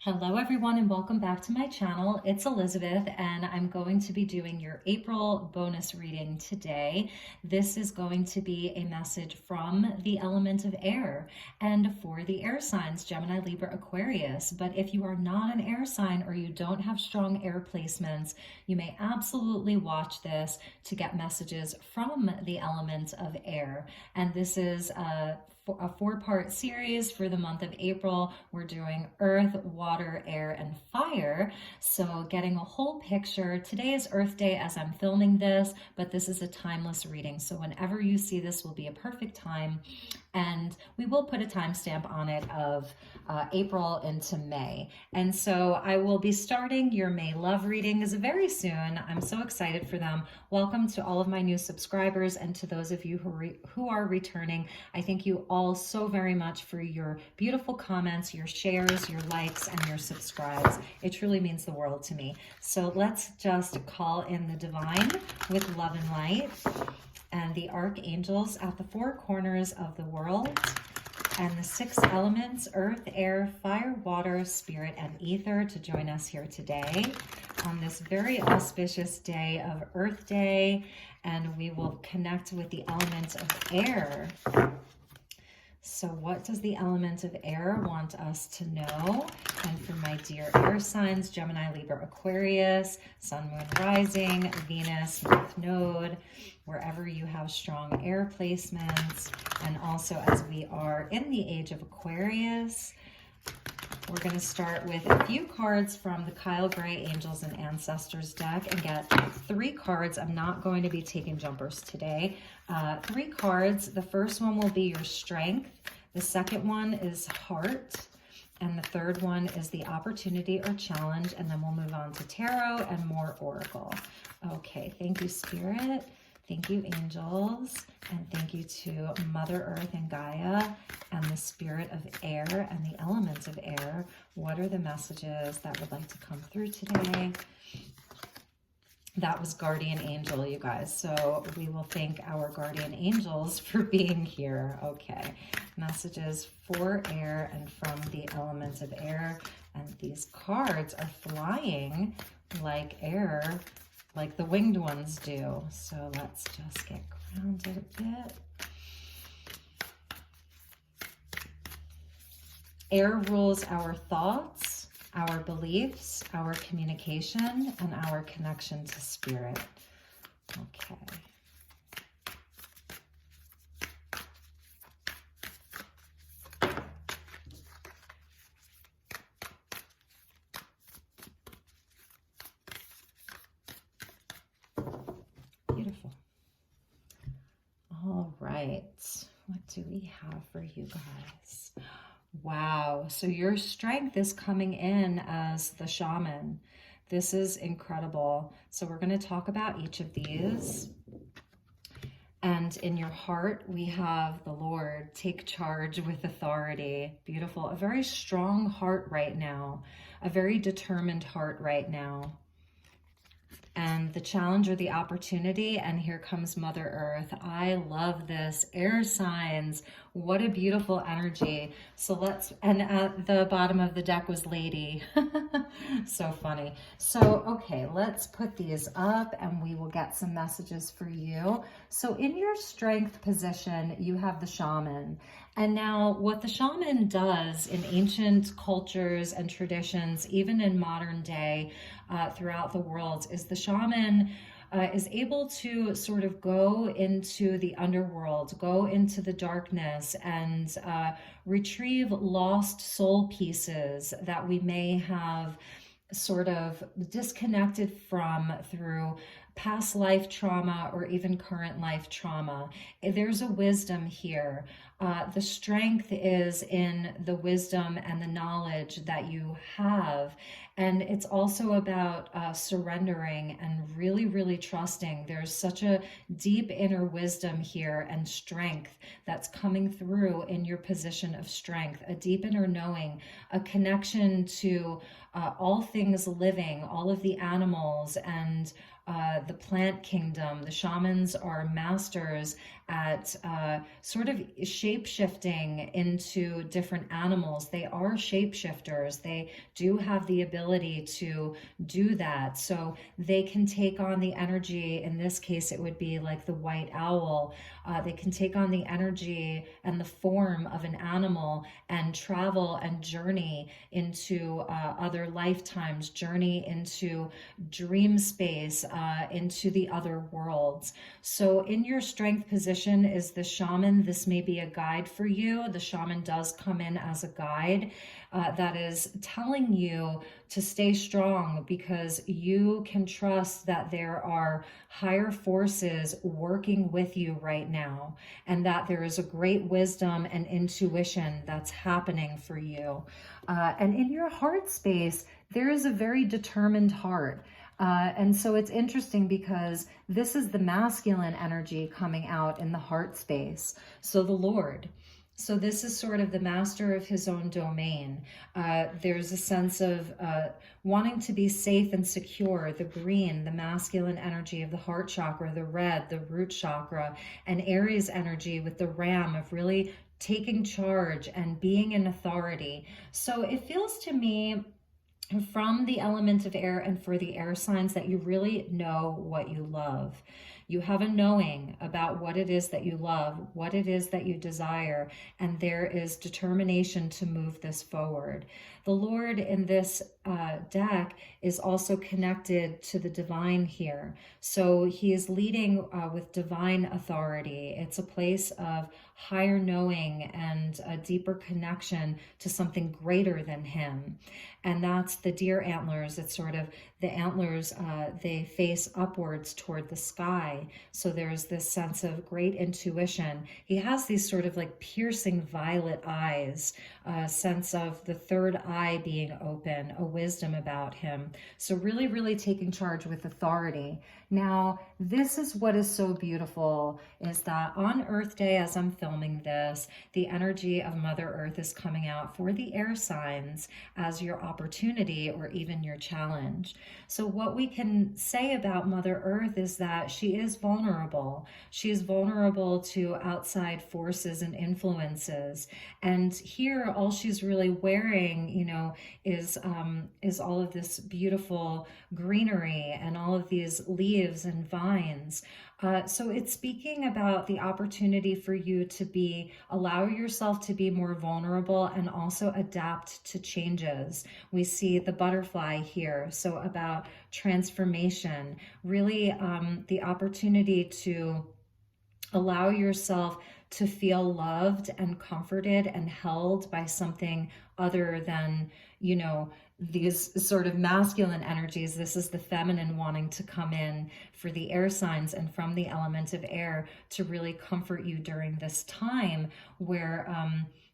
Hello everyone and welcome back to my channel. It's Elizabeth and I'm going to be doing your April bonus reading today. This is going to be a message from the element of air and for the air signs, Gemini, Libra, Aquarius. But if you are not an air sign or you don't have strong air placements, you may absolutely watch this to get messages from the element of air. And this is a four-part series for the month of April. We're doing earth, water, air, and fire. So getting a whole picture. Today is Earth Day as I'm filming this, but this is a timeless reading. So whenever you see this will be a perfect time. And we will put a timestamp on it of April into May. And so I will be starting your May love readings very soon. I'm so excited for them. Welcome to all of my new subscribers and to those of you who are returning. I thank you all so very much for your beautiful comments, your shares, your likes, and your subscribes. It truly means the world to me. So let's just call in the divine with love and light and the archangels at the four corners of the world and the six elements, earth, air, fire, water, spirit, and ether to join us here today on this very auspicious day of Earth Day. And we will connect with the element of air. So what does the element of air want us to know? And for my dear air signs, Gemini, Libra, Aquarius, Sun, Moon, Rising, Venus, North Node, wherever you have strong air placements. And also as we are in the age of Aquarius, we're going to start with a few cards from the Kyle Gray Angels and Ancestors deck and get 3 cards. I'm not going to be taking jumpers today. 3 cards. The first one will be your strength. The second one is heart. And the third one is the opportunity or challenge. And then we'll move on to tarot and more oracle. Okay, thank you, Spirit. Thank you, angels, and thank you to Mother Earth and Gaia and the spirit of air and the elements of air. What are the messages that would like to come through today? That was guardian angel, you guys. So we will thank our guardian angels for being here. Okay, messages for air and from the elements of air. And these cards are flying like air, like the winged ones do. So let's just get grounded a bit. Air rules our thoughts, our beliefs, our communication, and our connection to spirit. Okay. Beautiful. All right. What do we have for you guys? Wow. So your strength is coming in as the shaman. This is incredible. So we're going to talk about each of these. And in your heart, we have the Lord. Take charge with authority. Beautiful. A very strong heart right now. A very determined heart right now. And the challenge or the opportunity, and here comes Mother Earth. I love this. Air signs, what a beautiful energy. So let's, and at the bottom of the deck was Lady. So funny. So, okay, let's put these up and we will get some messages for you. So in your strength position, you have the shaman. And now what the shaman does in ancient cultures and traditions, even in modern day, throughout the world, is the shaman is able to sort of go into the underworld, go into the darkness and retrieve lost soul pieces that we may have sort of disconnected from through past life trauma or even current life trauma. There's a wisdom here. The strength is in the wisdom and the knowledge that you have. And it's also about surrendering and really, really trusting. There's such a deep inner wisdom here and strength that's coming through in your position of strength, a deep inner knowing, a connection to all things living, all of the animals and the plant kingdom. The shamans are masters at sort of shape-shifting into different animals. They are shapeshifters. They do have the ability to do that. So they can take on the energy. In this case, it would be like the white owl. They can take on the energy and the form of an animal and travel and journey into other lifetimes, journey into dream space, into the other worlds. So in your strength position is the shaman. This may be a guide for you. The shaman does come in as a guide that is telling you to stay strong, because you can trust that there are higher forces working with you right now, and that there is a great wisdom and intuition that's happening for you. And in your heart space, there is a very determined heart. And so it's interesting because this is the masculine energy coming out in the heart space. So the Lord. So this is sort of the master of his own domain. There's a sense of wanting to be safe and secure. The green, the masculine energy of the heart chakra, the red, the root chakra, and Aries energy with the ram of really taking charge and being in authority. So it feels to me from the element of air and for the air signs that you really know what you love. You have a knowing about what it is that you love, what it is that you desire, and there is determination to move this forward. The Lord in this deck is also connected to the divine here. So he is leading with divine authority. It's a place of higher knowing and a deeper connection to something greater than him. And that's the deer antlers. It's sort of the antlers, they face upwards toward the sky. So there's this sense of great intuition. He has these sort of like piercing violet eyes, a sense of the third eye being open, a wisdom about him. So really, really taking charge with authority. Now, this is what is so beautiful, is that on Earth Day, as I'm filming this, the energy of Mother Earth is coming out for the air signs as your opportunity or even your challenge. So what we can say about Mother Earth is that she is vulnerable. She is vulnerable to outside forces and influences. And here, all she's really wearing, you know, is all of this beautiful greenery and all of these leaves and vines. So it's speaking about the opportunity for you to allow yourself to be more vulnerable and also adapt to changes. We see the butterfly here, so about transformation, really the opportunity to allow yourself to feel loved and comforted and held by something other than, you know, these sort of masculine energies. This is the feminine wanting to come in for the air signs and from the element of air to really comfort you during this time where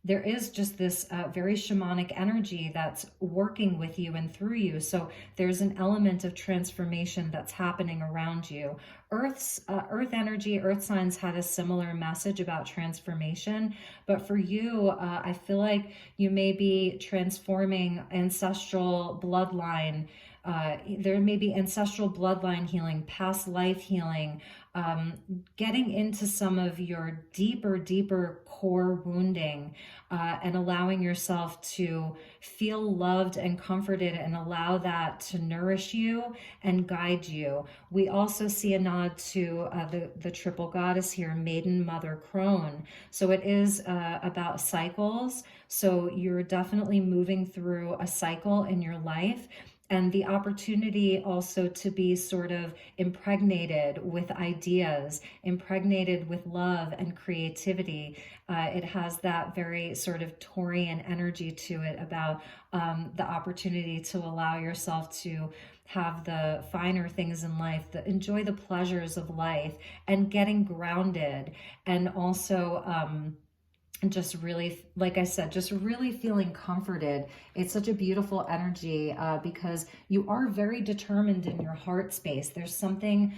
there is just this very shamanic energy that's working with you and through you. So there's an element of transformation that's happening around you. Earth energy, earth signs had a similar message about transformation, but for you, I feel like you may be transforming ancestral bloodline. There may be ancestral bloodline healing, past life healing, getting into some of your deeper core wounding, and allowing yourself to feel loved and comforted and allow that to nourish you and guide you. We also see a nod to the triple goddess here, Maiden Mother Crone. So it is about cycles. So you're definitely moving through a cycle in your life, and the opportunity also to be sort of impregnated with ideas, impregnated with love and creativity. It has that very sort of Taurian energy to it about the opportunity to allow yourself to have the finer things in life, enjoy the pleasures of life, and getting grounded, and also just really, like I said, just really feeling comforted. It's such a beautiful energy because you are very determined in your heart space. There's something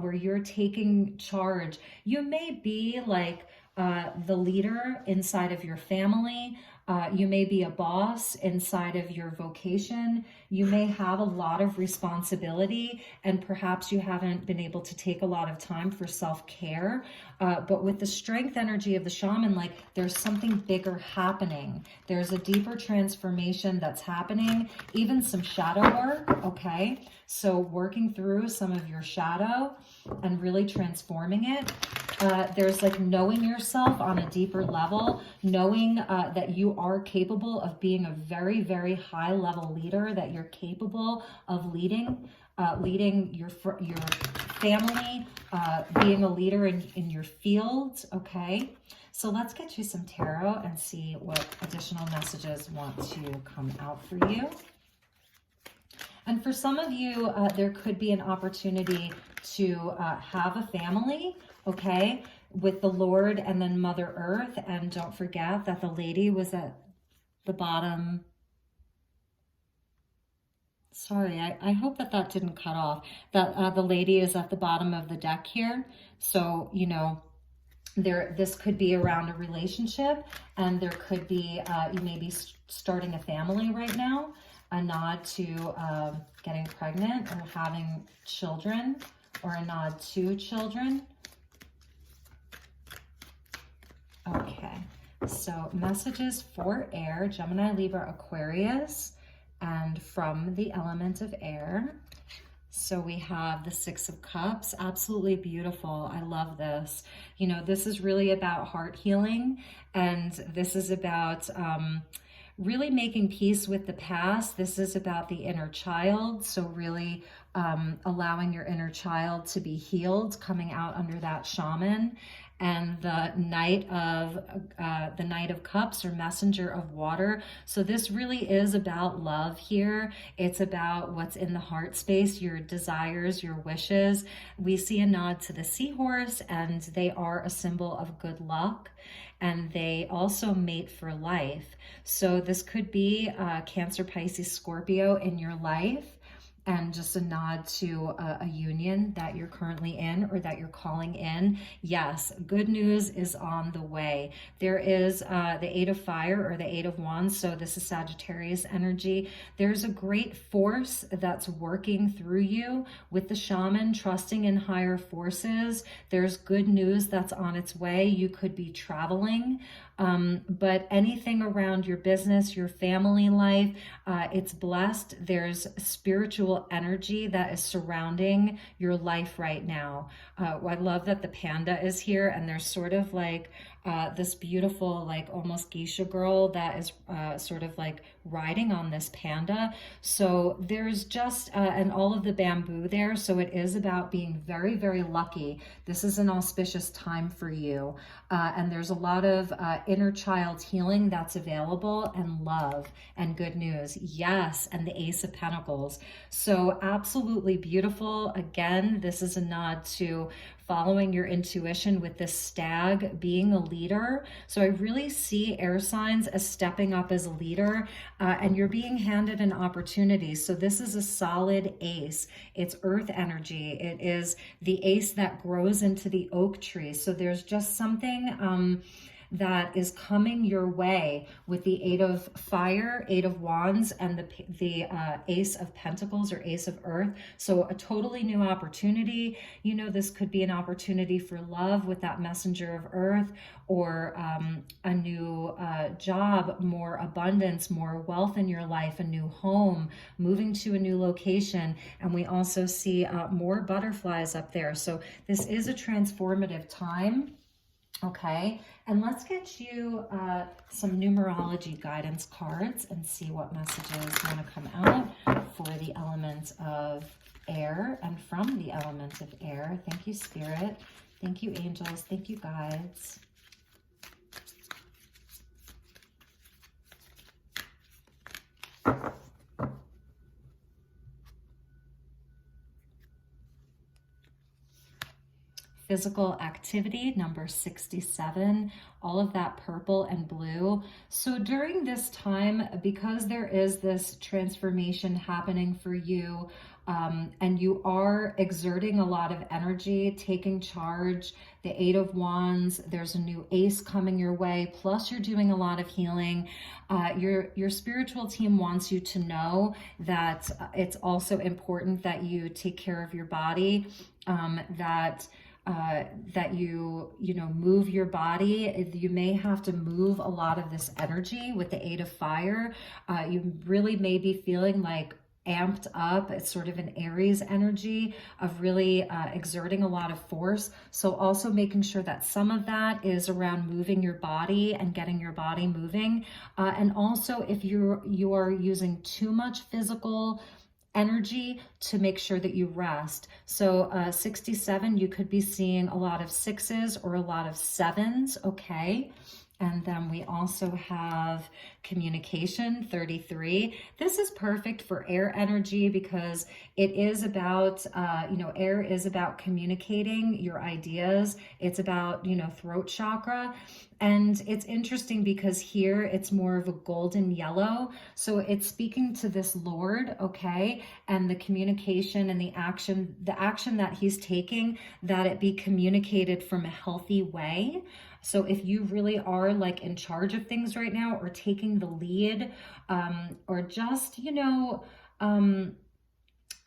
where you're taking charge. You may be like the leader inside of your family. You may be a boss inside of your vocation. You may have a lot of responsibility, and perhaps you haven't been able to take a lot of time for self-care. But with the strength energy of the shaman, like there's something bigger happening. There's a deeper transformation that's happening, even some shadow work, okay? So working through some of your shadow and really transforming it. There's like knowing yourself on a deeper level, knowing that you are capable of being a very, very high level leader, that you're capable of leading your family, being a leader in your field, okay? So let's get you some tarot and see what additional messages want to come out for you. And for some of you, there could be an opportunity to have a family, okay, with the Lord and then Mother Earth. And don't forget that the lady was at the bottom. Sorry, I hope that that didn't cut off. That the lady is at the bottom of the deck here. So, you know, this could be around a relationship, and there could be, you may be starting a family right now, a nod to getting pregnant or having children, or a nod to children. Okay, so messages for air, Gemini, Libra, Aquarius, and from the element of air. So we have the Six of Cups, absolutely beautiful. I love this. You know, this is really about heart healing, and this is about really making peace with the past. This is about the inner child. So really allowing your inner child to be healed, coming out under that shaman. And the Knight of Cups, or Messenger of Water. So this really is about love here. It's about what's in the heart space, your desires, your wishes. We see a nod to the seahorse, and they are a symbol of good luck. And they also mate for life. So this could be Cancer, Pisces, Scorpio in your life. And just a nod to a union that you're currently in, or that you're calling in. Yes, good news is on the way. There is the Eight of Fire, or the Eight of Wands. So this is Sagittarius energy. There's a great force that's working through you with the shaman, trusting in higher forces. There's good news that's on its way. You could be traveling. But anything around your business, your family life, it's blessed. There's spiritual energy that is surrounding your life right now. I love that the panda is here, and there's sort of like this beautiful, like almost geisha girl that is sort of like riding on this panda. So there's just, and all of the bamboo there. So it is about being very, very lucky. This is an auspicious time for you. And there's a lot of inner child healing that's available, and love and good news. Yes. And the Ace of Pentacles. So absolutely beautiful. Again, this is a nod to following your intuition with this stag, being a leader. So I really see air signs as stepping up as a leader, and you're being handed an opportunity. So this is a solid ace. It's earth energy. It is the ace that grows into the oak tree. So there's just something that is coming your way with the Eight of Fire, Eight of Wands, and the Ace of Pentacles, or Ace of Earth. So a totally new opportunity. You know, this could be an opportunity for love with that Messenger of Earth, or a new job, more abundance, more wealth in your life, a new home, moving to a new location. And we also see more butterflies up there. So this is a transformative time. Okay, and let's get you some numerology guidance cards and see what messages want to come out for the element of air and from the element of air. Thank you, Spirit. Thank you, angels. Thank you, guides. Physical activity, number 67, all of that purple and blue. So during this time, because there is this transformation happening for you, and you are exerting a lot of energy, taking charge. The Eight of Wands, there's a new ace coming your way, plus you're doing a lot of healing. Your spiritual team wants you to know that it's also important that you take care of your body, that you move your body. You may have to move a lot of this energy with the Eight of Fire. You really may be feeling like amped up. It's sort of an Aries energy of really exerting a lot of force. So also making sure that some of that is around moving your body and getting your body moving. And also if you are using too much physical energy, to make sure that you rest. So 67, you could be seeing a lot of sixes or a lot of sevens, okay? And then we also have communication, 33. This is perfect for air energy because it is about, air is about communicating your ideas. It's about, throat chakra. And it's interesting because here it's more of a golden yellow. So it's speaking to this Lord, okay? And the communication and the action that he's taking, that it be communicated from a healthy way. So if you really are like in charge of things right now, or taking the lead, or just,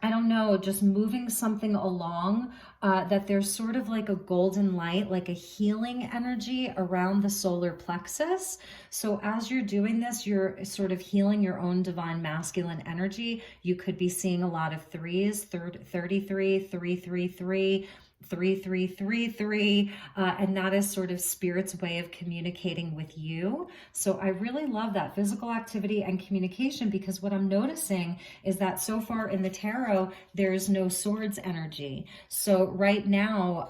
I don't know, just moving something along, that there's sort of like a golden light, like a healing energy around the solar plexus. So as you're doing this, you're sort of healing your own divine masculine energy. You could be seeing a lot of threes, 33, 333, 3333, and that is sort of spirit's way of communicating with you. So I really love that physical activity and communication, because what I'm noticing is that so far in the tarot, there's no swords energy. So right now,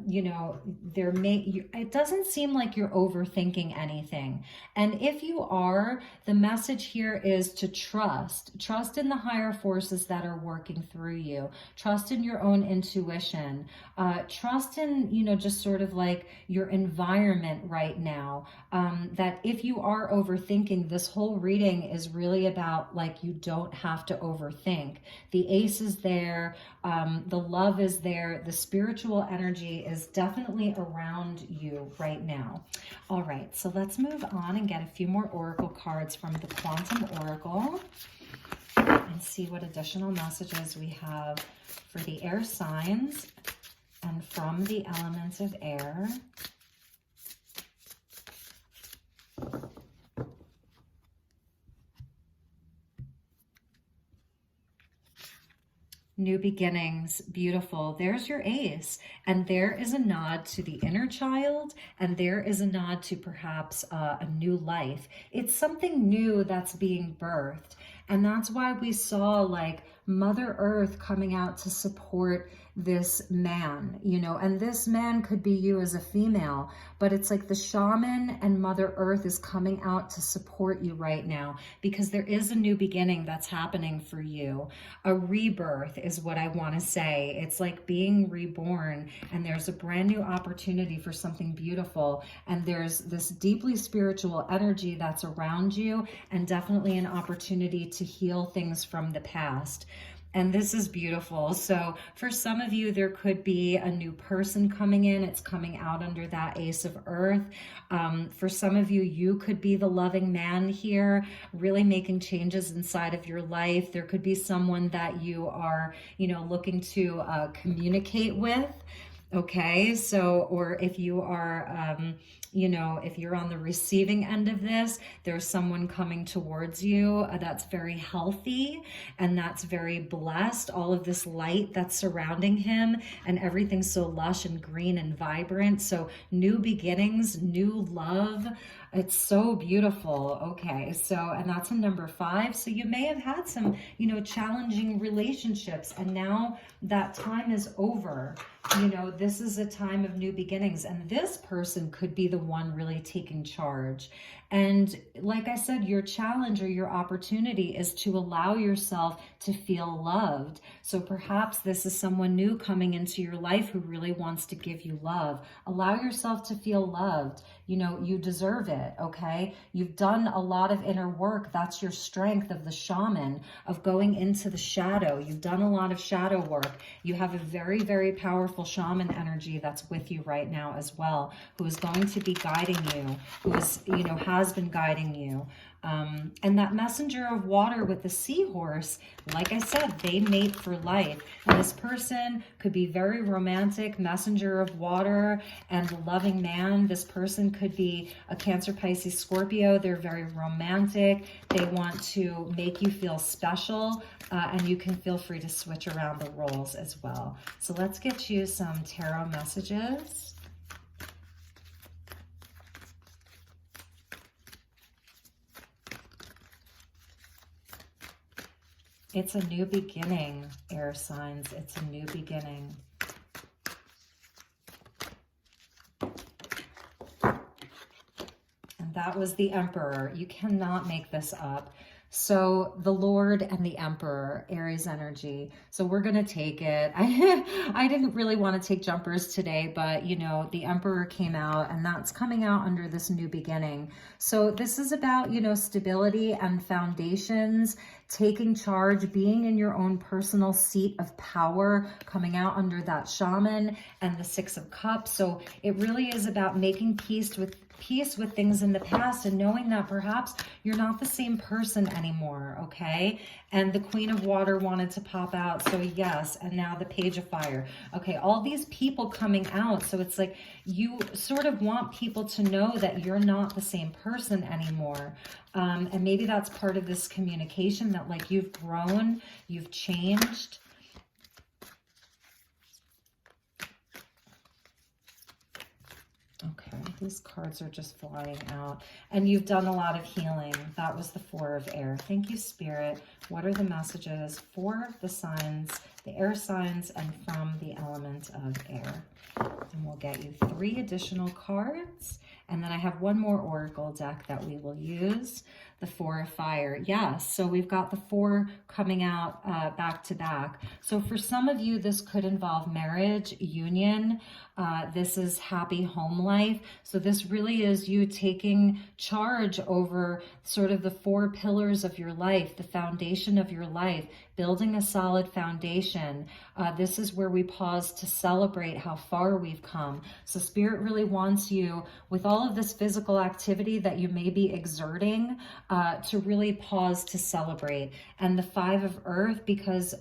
it doesn't seem like you're overthinking anything. And if you are, the message here is to trust in the higher forces that are working through you. Trust in your own intuition. Trust in, just sort of like your environment right now. That if you are overthinking, this whole reading is really about like, you don't have to overthink. The ace is there. The love is there. The spiritual energy is definitely around you right now. All right, so let's move on and get a few more oracle cards from the Quantum Oracle and see what additional messages we have for the air signs and from the elements of air. New beginnings, beautiful. There's your ace. And there is a nod to the inner child, and there is a nod to perhaps a new life. It's something new that's being birthed. And that's why we saw like Mother Earth coming out to support this man, and this man could be you as a female, but it's like the shaman and Mother Earth is coming out to support you right now, because there is a new beginning that's happening for you. A rebirth is what I want to say. It's like being reborn, and there's a brand new opportunity for something beautiful, and there's this deeply spiritual energy that's around you, and definitely an opportunity to heal things from the past. And this is beautiful. So for some of you, there could be a new person coming in. It's coming out under that Ace of Earth. For some of you, you could be the loving man here, really making changes inside of your life. There could be someone that you are, looking to communicate with. Okay, so, or if you are, if you're on the receiving end of this, there's someone coming towards you that's very healthy and that's very blessed. All of this light that's surrounding him, and everything's so lush and green and vibrant. So new beginnings, new love. It's so beautiful. Okay, so, and that's a number 5. So you may have had some, challenging relationships, and now that time is over. This is a time of new beginnings, and this person could be the the one really taking charge. And like I said, your challenge or your opportunity is to allow yourself to feel loved. So perhaps this is someone new coming into your life who really wants to give you love. Allow yourself to feel loved. You know, you deserve it, okay? You've done a lot of inner work. That's your strength of the shaman, of going into the shadow. You've done a lot of shadow work. You have a very, very powerful shaman energy that's with you right now as well, who is going to be guiding you, who is, you know, has been guiding you. And that messenger of water with the seahorse, like I said, they mate for life. And this person could be very romantic, messenger of water and loving man. This person could be a Cancer, Pisces, Scorpio. They're very romantic. They want to make you feel special, and you can feel free to switch around the roles as well. So let's get you some tarot messages. It's a new beginning, air signs. It's a new beginning. And that was the Emperor. You cannot make this up. So the Lord and the Emperor, Aries energy. So we're going to take it. I didn't really want to take jumpers today, but you know, the Emperor came out, and that's coming out under this new beginning. So this is about, you know, stability and foundations, taking charge, being in your own personal seat of power, coming out under that shaman and the Six of Cups. So it really is about making peace with things in the past and knowing that perhaps you're not the same person anymore, okay? And the Queen of Water wanted to pop out, so yes, and now the Page of Fire. Okay, all these people coming out, so it's like you sort of want people to know that you're not the same person anymore. And maybe that's part of this communication, that like you've grown, you've changed. Okay, these cards are just flying out. And you've done a lot of healing. That was the Four of Air. Thank you, Spirit. What are the messages for the signs, the air signs, and from the element of air? And we'll get you 3 additional cards. And then I have one more oracle deck that we will use. The Four of Fire. Yes, so we've got the 4 coming out back to back. So for some of you, this could involve marriage, union. This is happy home life. So this really is you taking charge over sort of the 4 pillars of your life, the foundation of your life, building a solid foundation. This is where we pause to celebrate how far we've come. So Spirit really wants you, with all of this physical activity that you may be exerting, to really pause to celebrate. And the 5 of Earth, because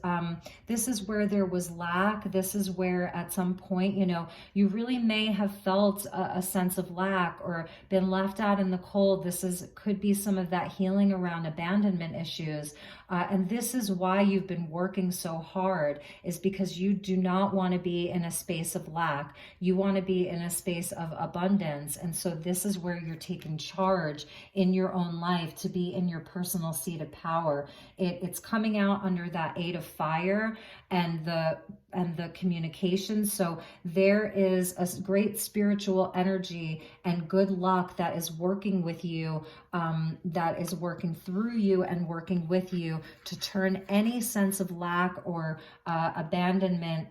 this is where there was lack. This is where at some point, you know, you really may have felt a sense of lack or been left out in the cold. Could be some of that healing around abandonment issues. And this is why you've been working so hard, is because you do not want to be in a space of lack. You want to be in a space of abundance. And so this is where you're taking charge in your own life, to be in your personal seat of power. It's coming out under that 8 of Fire and the communication. So there is a great spiritual energy and good luck that is working with you, that is working through you and working with you to turn any sense of lack or abandonment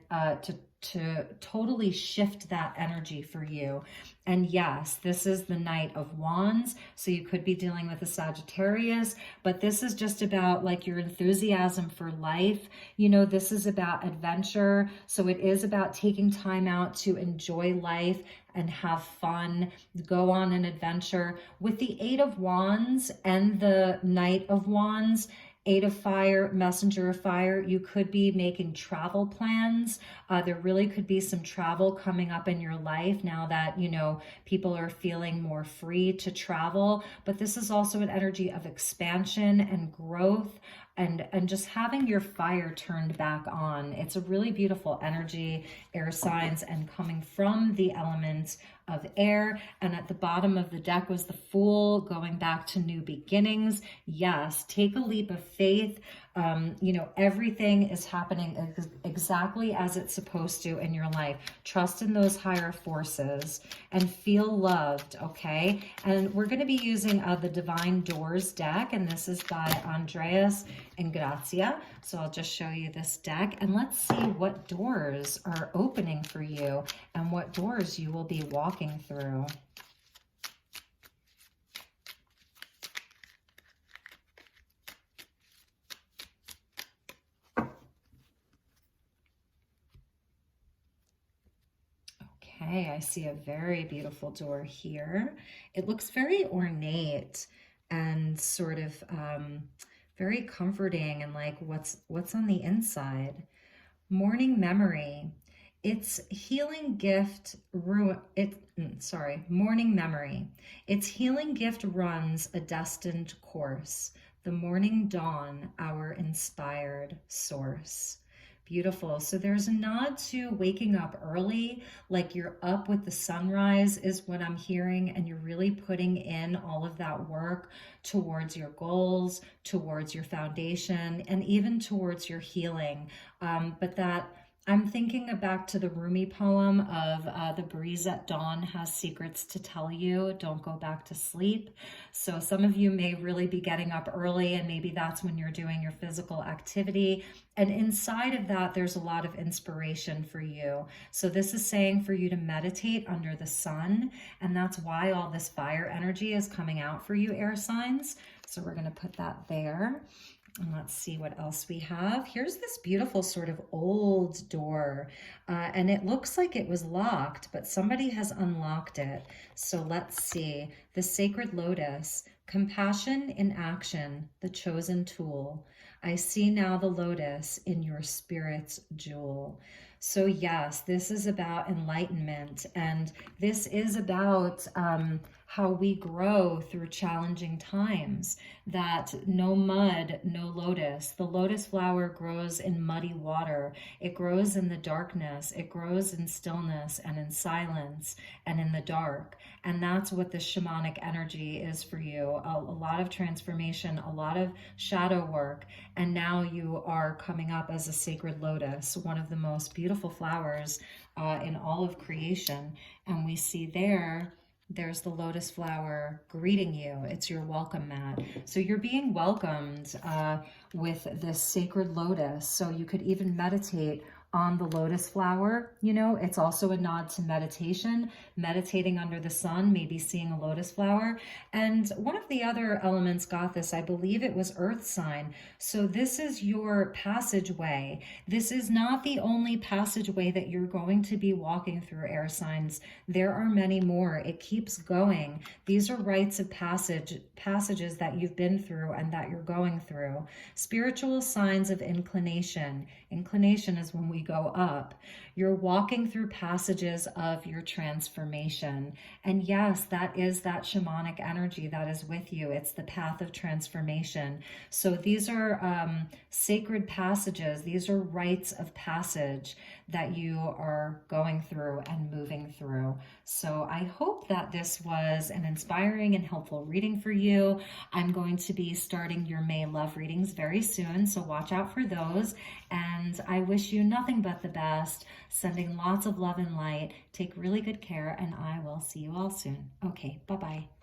to totally shift that energy for you. And yes, this is the Knight of Wands. So you could be dealing with a Sagittarius, but this is just about like your enthusiasm for life. You know, this is about adventure. So it is about taking time out to enjoy life and have fun, go on an adventure. With the 8 of Wands and the Knight of Wands, 8 of Fire, Messenger of Fire, you could be making travel plans. There really could be some travel coming up in your life now that, you know, people are feeling more free to travel. But this is also an energy of expansion and growth, and just having your fire turned back on. It's a really beautiful energy, air signs, and coming from the element of air. And at the bottom of the deck was the Fool, going back to new beginnings. Yes, take a leap of faith. You know, everything is happening exactly as it's supposed to in your life. Trust in those higher forces and feel loved, okay? And we're going to be using the Divine Doors deck, and this is by Andreas and Grazia. So I'll just show you this deck, and let's see what doors are opening for you and what doors you will be walking through. Okay, I see a very beautiful door here. It looks very ornate and sort of very comforting, and like what's on the inside. Morning memory. It's healing gift morning memory. Its healing gift runs a destined course. The morning dawn, our inspired source. Beautiful. So there's a nod to waking up early, like you're up with the sunrise is what I'm hearing, and you're really putting in all of that work towards your goals, towards your foundation, and even towards your healing. But that I'm thinking back to the Rumi poem of the breeze at dawn has secrets to tell you. Don't go back to sleep. So some of you may really be getting up early, and maybe that's when you're doing your physical activity. And inside of that, there's a lot of inspiration for you. So this is saying for you to meditate under the sun. And that's why all this fire energy is coming out for you, air signs. So we're going to put that there. And let's see what else we have. Here's this beautiful sort of old door, and it looks like it was locked, but somebody has unlocked it. So let's see. The Sacred Lotus, compassion in action, the chosen tool. I see now the lotus in your spirit's jewel. So yes, this is about enlightenment, and this is about how we grow through challenging times. That no mud, no lotus. The lotus flower grows in muddy water. It grows in the darkness. It grows in stillness and in silence and in the dark. And that's what the shamanic energy is for you. A lot of transformation, a lot of shadow work. And now you are coming up as a sacred lotus, one of the most beautiful flowers in all of creation. And we see there's the lotus flower greeting you. It's your welcome mat. So you're being welcomed with this sacred lotus. So you could even meditate on the lotus flower. You know, it's also a nod to meditation, meditating under the sun, maybe seeing a lotus flower. And one of the other elements got this, I believe it was earth sign. So this is your passageway. This is not the only passageway that you're going to be walking through, air signs. There are many more. It keeps going. These are rites of passages that you've been through and that you're going through. Spiritual signs of inclination. Inclination is when we go up. You're walking through passages of your transformation. And yes, that is that shamanic energy that is with you. It's the path of transformation. So these are sacred passages. These are rites of passage that you are going through and moving through. So I hope that this was an inspiring and helpful reading for you. I'm going to be starting your May love readings very soon, so watch out for those. And I wish you nothing but the best, sending lots of love and light. Take really good care, and I will see you all soon. Okay, bye-bye.